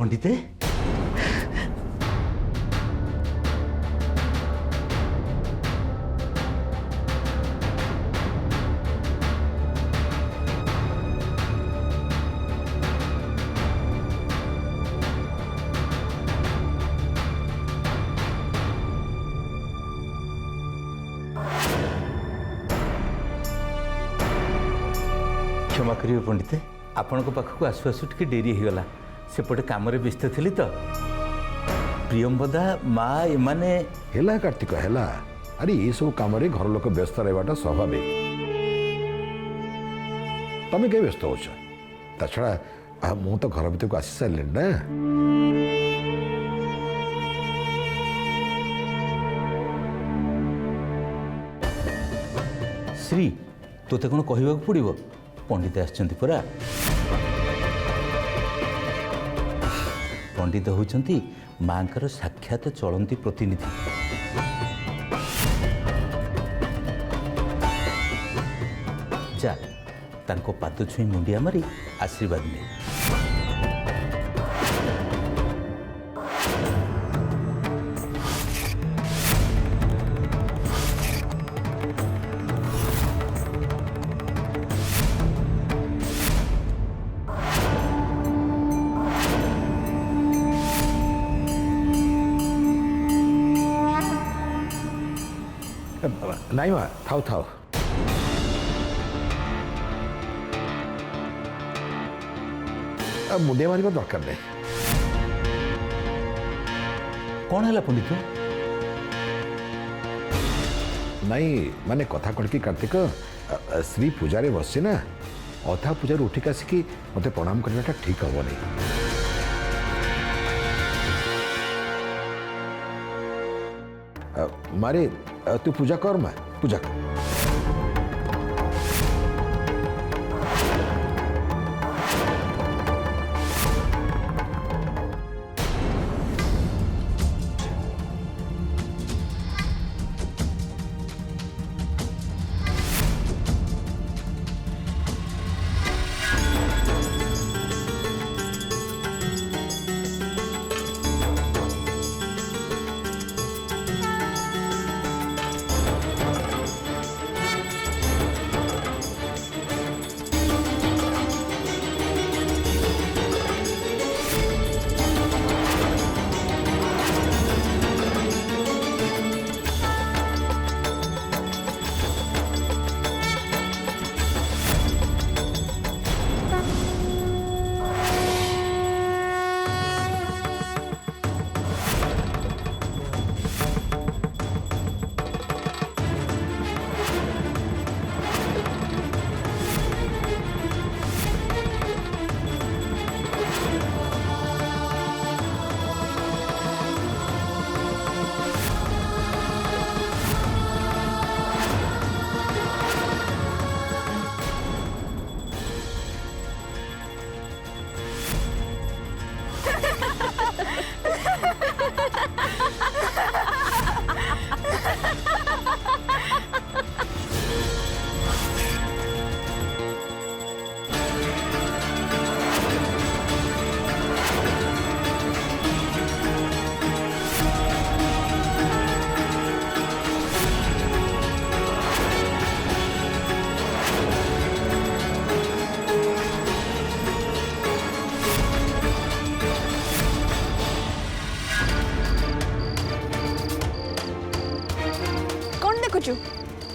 पंडिते क्षमा करिए पंडिते आपण पाखक आसु आसु टिके डेरी हो गला सेपटे काम व्यस्त थी तो प्रियंवदा माँ एमाने हेला कार्तिक हेला अरे ये सब काम घर लोक व्यस्त रहा स्वाभाविक तमें कहीं व्यस्त हो छड़ा मु तो घर भर को आसी सारे ना श्री तोते कौन कहवाक पड़ो पंडित आछंती परा पंडित होउछंती मांकर साक्षात चलंती प्रतिनिधि जा तांको पाद छुई मुंडिया मारी आशीर्वाद ने नहीं माँ थाओ थाओ मुंडिया मार दरकार नहीं कौन है पंडित नहीं माने कथा कण की कार्तिक श्री पूजारे बसची ना अधा पूजार उठिक आसिकी मत प्रणाम करवाटा ठीक हम नहीं मारे तू पूजा कर माँ पूजा कर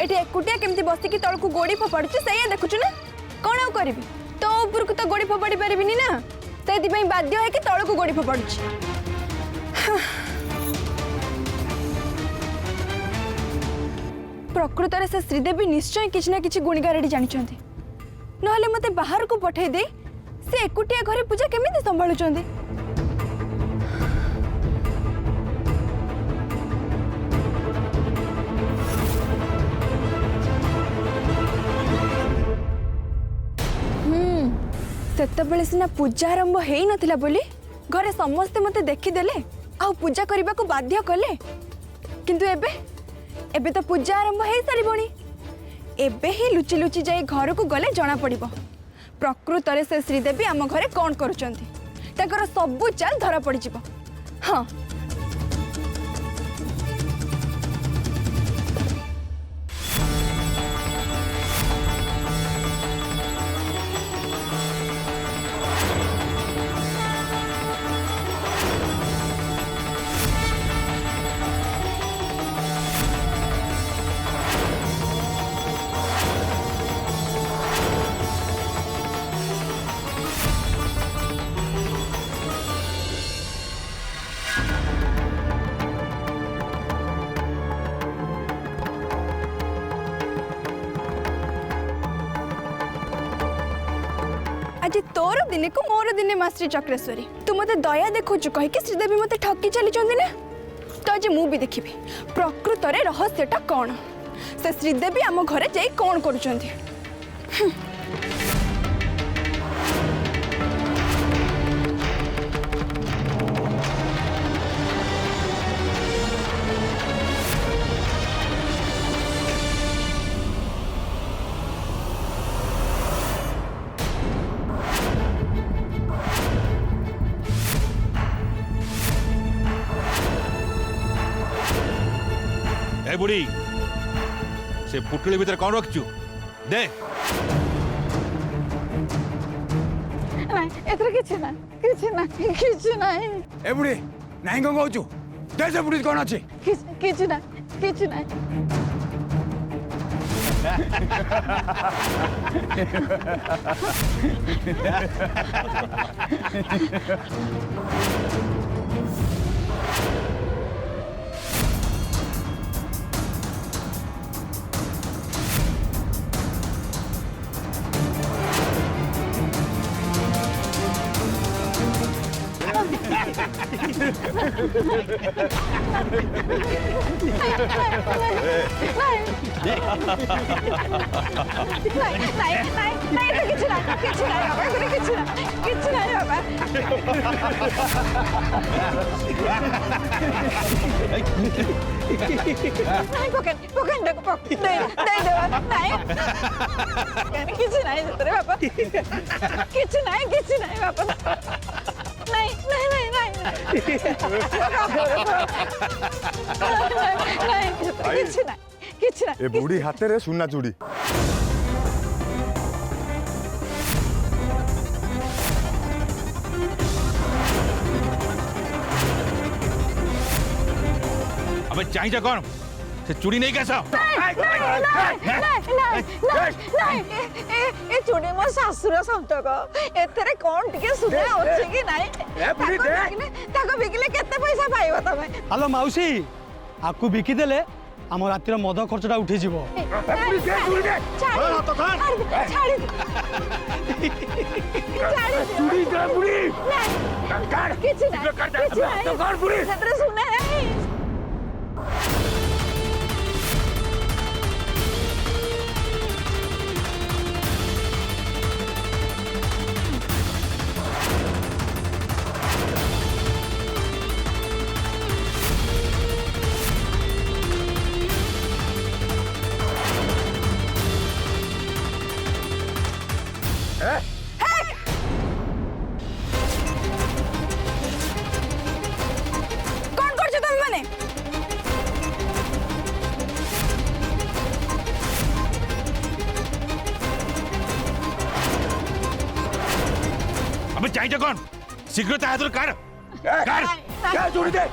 एटी एकुटिया केमती बसिकी तलकू गोड़ी फोपाड़ुछु सैया देखुछु ना कौन आउ करबी तो ऊपर को तो गोड़ी फोपाड़ी पारिबिनी ना सेति पई बाध्य है कि तलकू गोड़ी फोपाड़ुछु प्रकृत रे से श्रीदेवी निश्चय किछ ना किछ गुणगारेडी जानिछंती नहले मते बाहर को पठै दे से एकुटिया घरे पूजा केमिति संभाळुछंती सेतबेले सिना पूजा आरंभ हेई नथिला बोली घरे समस्ते मते देखिदेले आ पूजा करबा को बाध्य कले किंतु एबे एबे तो पूजा आरंभ हेई सारिबणी एबे ही लुचि लुचि जाई घर को गले जना पड़िबो प्रकृत रे से श्रीदेवी आम घरे कौन करूचंती ताकर सबू चाल धरा पड़ जिवो। हाँ आज तोर दिने को मोर दिने मास्टर चक्रेश्वरी तू मते दया देखुचु कहि कि श्रीदेवी मते ठकी चली चंदी ना तो आज मु भी देखिबी प्रकृत रे रहस्यटा कोन से श्रीदेवी आम घरे जाई कोन करूचंदी। ए बुढ़ी से पुटली भीतर कौन रखचु दे एथरे किछि ना ए बुढ़ी नहीं कौन कहूँ दे से बुढ़ी कौन अच्छी किछि ना ए बुढ़ी हाथ रे सुना चूड़ी अबे चाहिए कौन से चूड़ी नहीं कैसा चूड़ी मो शाशुर संतक एथरे कौन टिके सुधा अछि कि नाही ताको बिकले केते पैसा पाइबो तमे। हेलो मौसी आपको बिकी देले आम रातिर मद खर्चटा उठी जीवो। कौन कर तुम मैंने अबे चाहिए कौन शीघ्र ता हाथ कार कार चूड़ी दे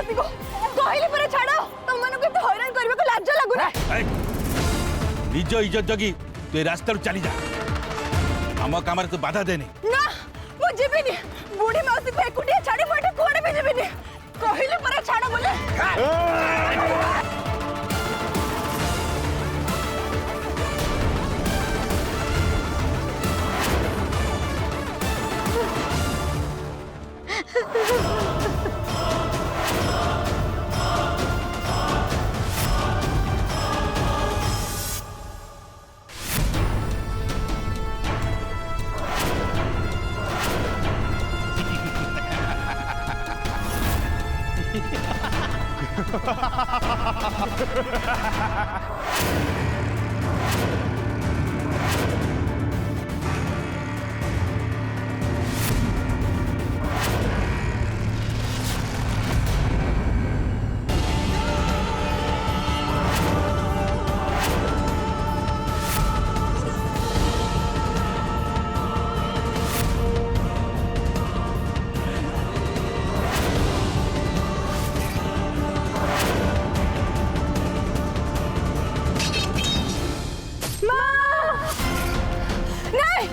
को कहली पर छाड़ो तुम मन को हैरान करबे को लाज लागु ना निज इज्जत जगी तू रास्ता चली जा हम काम तू बाधा देनी ना मु जीबिनी बूढ़ी मौसी को एकुटिया छाड़ी मोटे कोड़े भी जीबिनी कहली पर छाड़ो बोले नहीं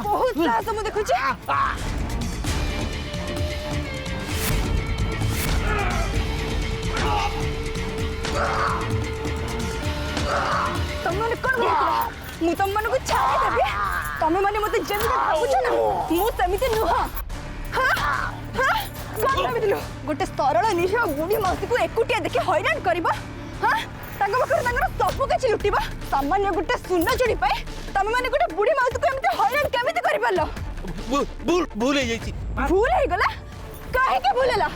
बहुत साहस ମୁଁ ଦେଖୁଛି। ତମମାନେ କଣ ଭାବୁଛ ମୁଁ ତମମାନଙ୍କୁ ଛାଡ଼ିଦେବି? ତମେମାନେ ମୋତେ ଯେମିତି ଭାବୁଛ ନା ମୁଁ ସେମିତି ନୁହଁ। କଣ ଭାବିଥିଲୁ ଗୋଟେ ସରଳ ନିରୀହ ବୁଢ଼ୀ ମାଉସୀକୁ ଏକୁଟିଆ ଦେଖି ହଇରାଣ କରିବ? ତାଙ୍କ ପାଖରେ ତାଙ୍କର ସବୁ କିଛି ଲୁଟିବ ସାମାନ୍ୟ ଗୋଟେ ସୁନା ଚୁଡ଼ି ପାଇଁ? ତମେମାନେ ଗୋଟେ ବୁଢ଼ୀ ମାଉସୀକୁ ଏମିତି ହଇରାଣ କେମିତି କରିପାରିଲ? ଭୁଲ ହେଇଯାଇଛି। ଭୁଲ ହେଇଗଲା? କାହିଁକି ଭୁଲ ହେଲା?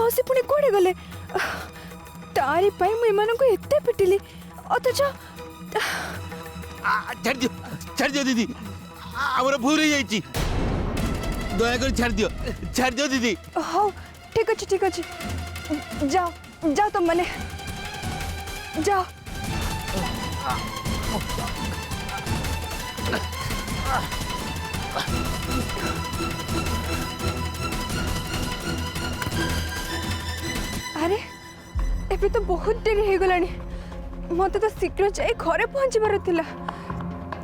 माउसी पुणी कोड़े गले तारी पाई मु एमानंको एते पिटिली अथच छाड़ दियो दीदी आमर भूल हो जाइए दया कर छाड़ दियो दीदी हाँ ठीक अच्छे जाओ जाओ तुम मैंने जाओ अरे एबे तो बहुत डेरी हो गलानी मत तो शीघ्र जाई घरे पहुंचबार थिला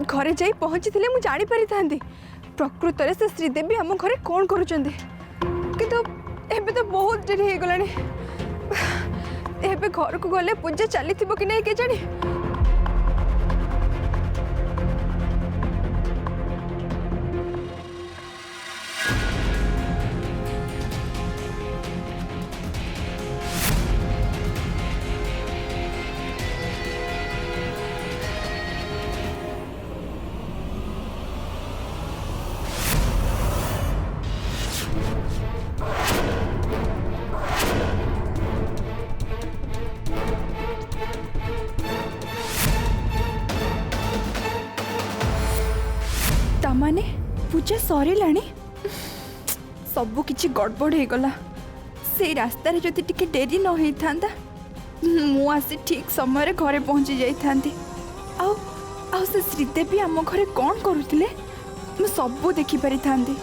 घरे जाई पहुंची थिले मु जानी पारि थांदी प्रकृत रे से श्रीदेवी हम घरे कोन करूचंदी किंतु एबे तो बहुत डेरी हो गलानी एबे घर को गले पूजा चली थिबो कि नहीं के जानी तामाने पूजा सरिलाणी सबु किछि गड़बड़ हो गला से रास्ता रे जति टिके डेरी न होई थांदा मु आसी ठीक समय रे घरे पहुंची जाई थांती आउ से श्रीदेवी आम घरे कौन करुथिले मु सबु देखि पारि थांती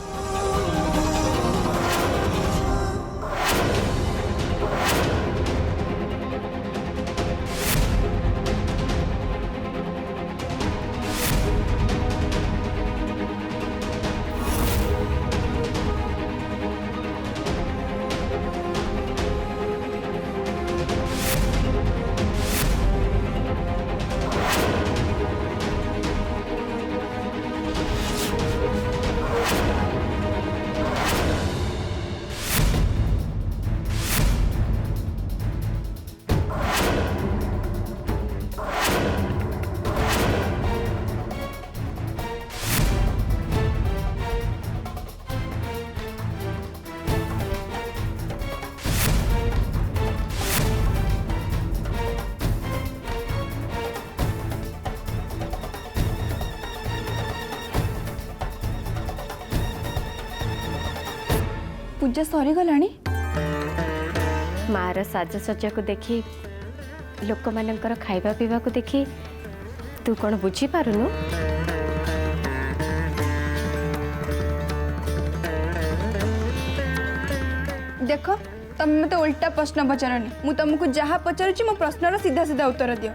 पूजा सरी गलानी मार साजसज्जा को देखी लोक मानकर खाइबा पीवा को देखी तू कौन बुझी पारुनु देख तुम मत उल्टा प्रश्न पचारनी मु तुमको जहाँ पचारुची मो प्रश्नर सीधा सीधा उत्तर दियो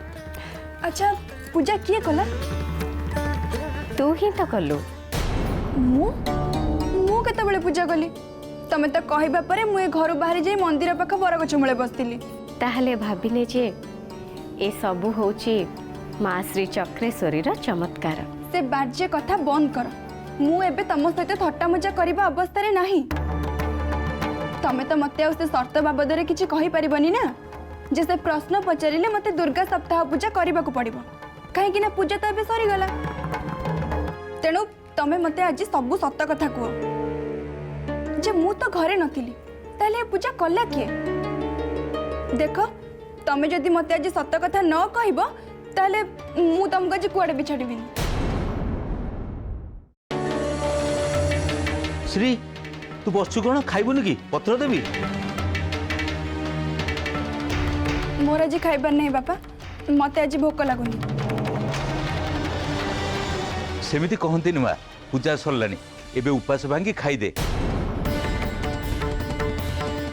अच्छा पूजा किए कला तू ही तो कलु मु मु केतबेले पूजा कली तमे तो कहबा परे मु घर बाहर जाई मंदिर पाख बरगछ मूले बसतिली ताहले भाबिने जे ए सबु होची माँ श्री चक्रेश्वरी चमत्कार से बाज्य कथा बंद कर मु एबे तम सहित थट्टा मजा करबा अवस्था रे नाही तमे तो मते उसे शर्त बाबद रे किछि कहि परिबनी ना जे से प्रश्न पचारिले मते दुर्गा सप्ताह पूजा करबा को पड़िबो काहे कि ना पूजा तो एबे सरी गला तेनु तमे मते आज सब सत्य कथा कुओ जे मु तो घरे नथिली ताले पूजा कला किए देख तमे जदि मते आज सत्य कथा न कहबो ताले मु तुमको आज कुआडे भी छाड़बिनी श्री तू बसु कौन खाइबुनि कि पत्र देवी मोर आज खाइबार नहीं बापा मते आज भोक लागुनी सेमिति कहंती नुआ पूजा सरलानी एबे उपास भांगी खाई दे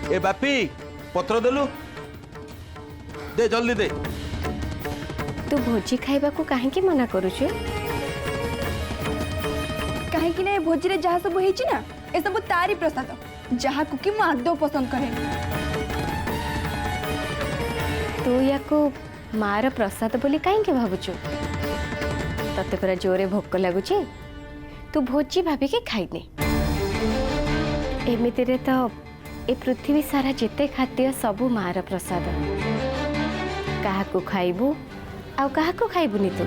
ए बापी पत्र देलु दे जल्दी दे तू भोजी खाइबा को काहे की मना करूछु काहे कि ना भोजी रे जहाँ सब हेची ना ए सब तारी प्रसाद जहाँ को कि आदौ पसंद करे तू याको मार प्रसाद बोली काहे के भाबुछु तते पूरा जोरे भोक लागुची तू भोजी भाभी के खाइने एमिति रे तो ए पृथ्वी सारा जेते खाद्य सबु मार प्रसाद कहा को खाइबू आउ कहा को खाइबुनी तू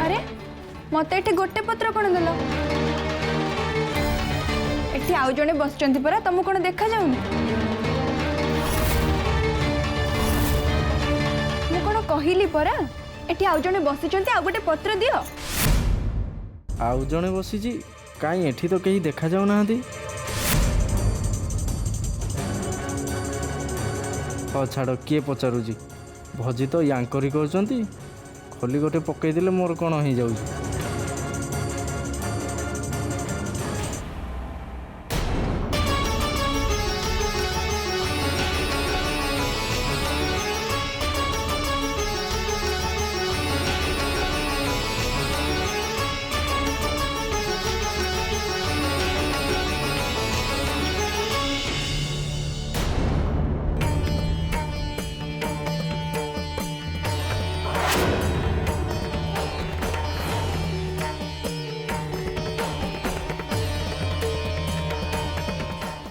अरे मते एठी गोटे पत्र कोन देलो एठी आउ जणे बसचंती परा तुम कोन देखा जाउनी मु कोन कहिली परा एठी आउ जणे बसिचंती आ गोटे पत्र दियो आउ जणे बसिची काई एठी तो केही देखा जाउ नाहंती हो छाड़ किए पचारुची भजी तो यांकरी करचंती खोली गोटे पकई देले मोर कोन हो जाउची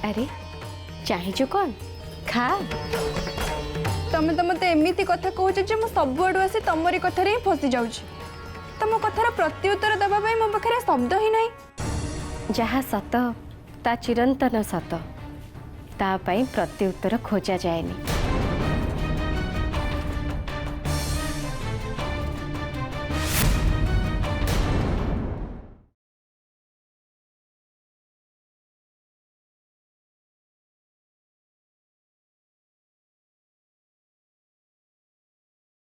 अरे चाहिए कौन खा तमे तो मते एमिति कथा कहूछ जे मु सब आडू आसी तमरी कथा रे ही फसी जाउछ तम कथार प्रत्युत्तर दबा पई मो पाखरे शब्द ही नाही जहाँ सत ता चिरंतन सत ता पई प्रत्युत्तर खोजा जाएनी